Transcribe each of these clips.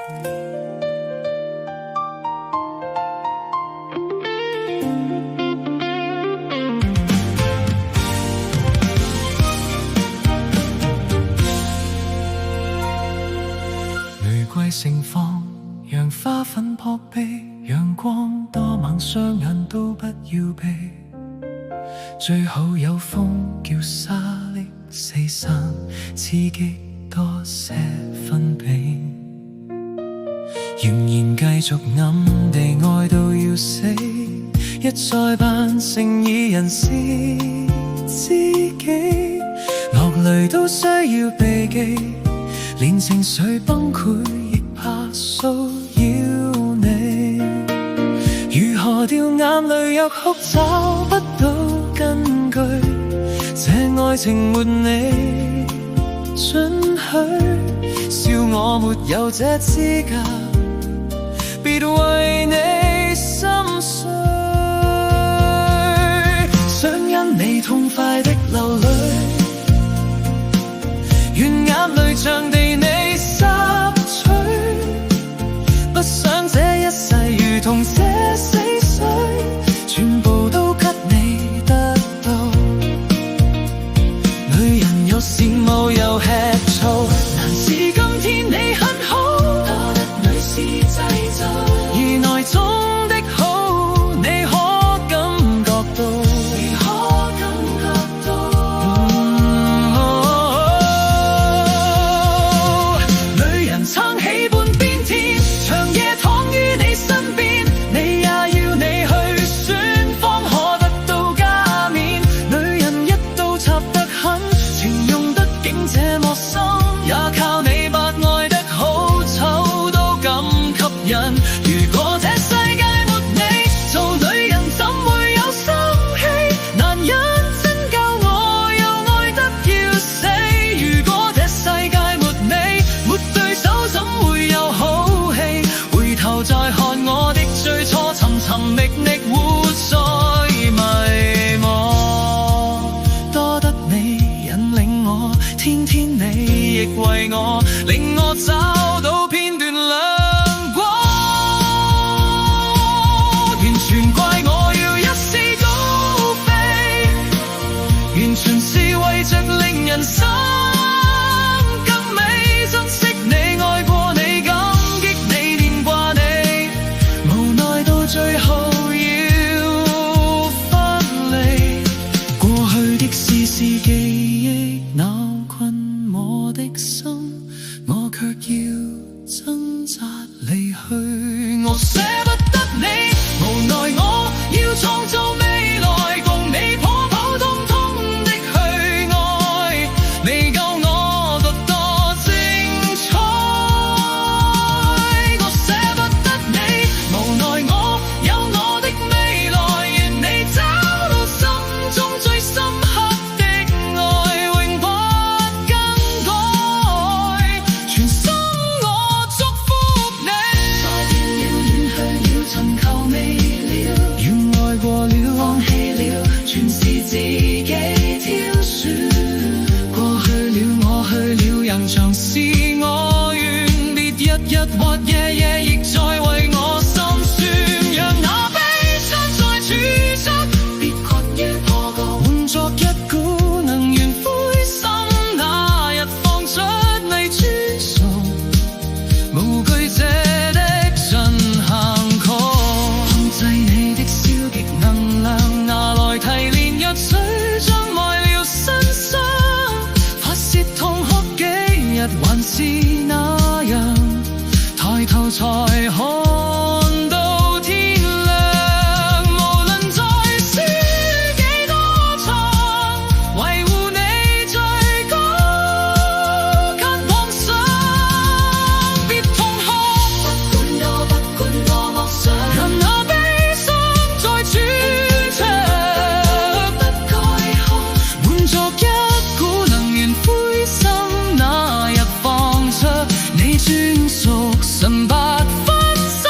玫瑰盛放，讓花粉撲鼻，陽光多猛，雙眼都不要避。最好有風叫沙礫四散，刺激多些分泌。仍然繼續暗地愛到要死，一再扮成二人是知己，落淚都需要避忌，連情緒崩潰亦怕騷擾你。如何掉眼淚若哭找不到根據，這愛情沒你准許，笑我沒有這資格，別為你心碎。想因你痛快的流淚，願眼淚像地你濕取，不想這一世如同這死水，全部都給你得到。女人有羨慕又吃醋，難是今天你很好，多得女士製造，而內中的好你可感覺到，你可感覺到。女人撐起半邊天，長夜躺於你身邊，你也要你去選方可得到加冕。女人一刀插得狠，情用得竟這麼深，也靠你把愛得好醜都敢吸引。如果這世界沒你，做女人怎會有生氣？男人真教我又愛得要死。如果這世界沒你，沒對手怎會有好戲？回頭再看我的最初，尋尋覓覓活在迷惘。多得你引領我，天天你亦為我，令我找到片段亮光。完全怪我要一試高飛，完全是為着令人心更美。珍惜你，愛過你，感激你，念掛你，無奈到最後要分離。過去的事是記憶惱困我的心，我卻要掙扎離去。我捨不得你，無奈我要創造未來，共你普普通通的去愛，未夠我覺多精彩。我捨不得你，無奈我有我的未來，願你找到心中最深刻的愛，永不更改，全心我祝福你。再見了，遠去了，尋求未了，願愛過了，放棄了，全是自己挑選。過去了，我去了，仍像是我願，別日日或夜夜亦在為我心酸。讓那悲傷再駐足，別困於破局，換作一股能源灰心，那日放出你專屬無懼者的進行曲，控制你的消極能量，拿來提煉藥水，將愛了身心，發洩痛哭幾日還是那樣，抬頭才看到天亮。無論再輸幾多場，維護你最高級妄想，別痛哭，不管我妄想，讓那悲傷再轉場，不該哭，換作一股能源灰心，那日放出你專屬神白分身。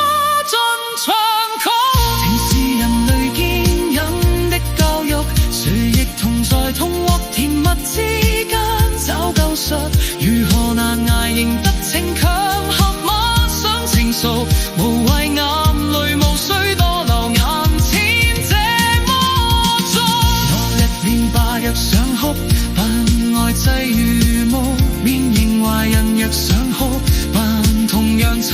訴，無謂眼淚，無需多流，眼前這麼做。我歷練吧，若想哭，扮呆滯如霧，面仍壞人若想哭，扮同樣殘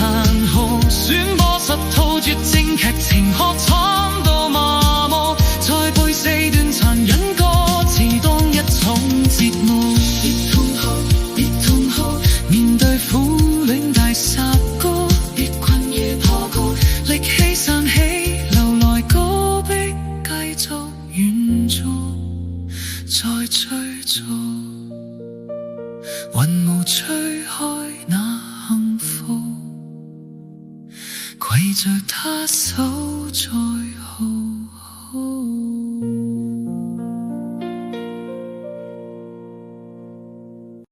酷。選播10套絕症劇情，可慘到麻木，再背4段殘忍歌詞當一種折磨。別痛哭，別痛哭，面對苦戀大峽谷，別困於破谷，力氣散起，流來高壁，繼續遠足，再追逐，雲霧吹開那幸福，攜着他手在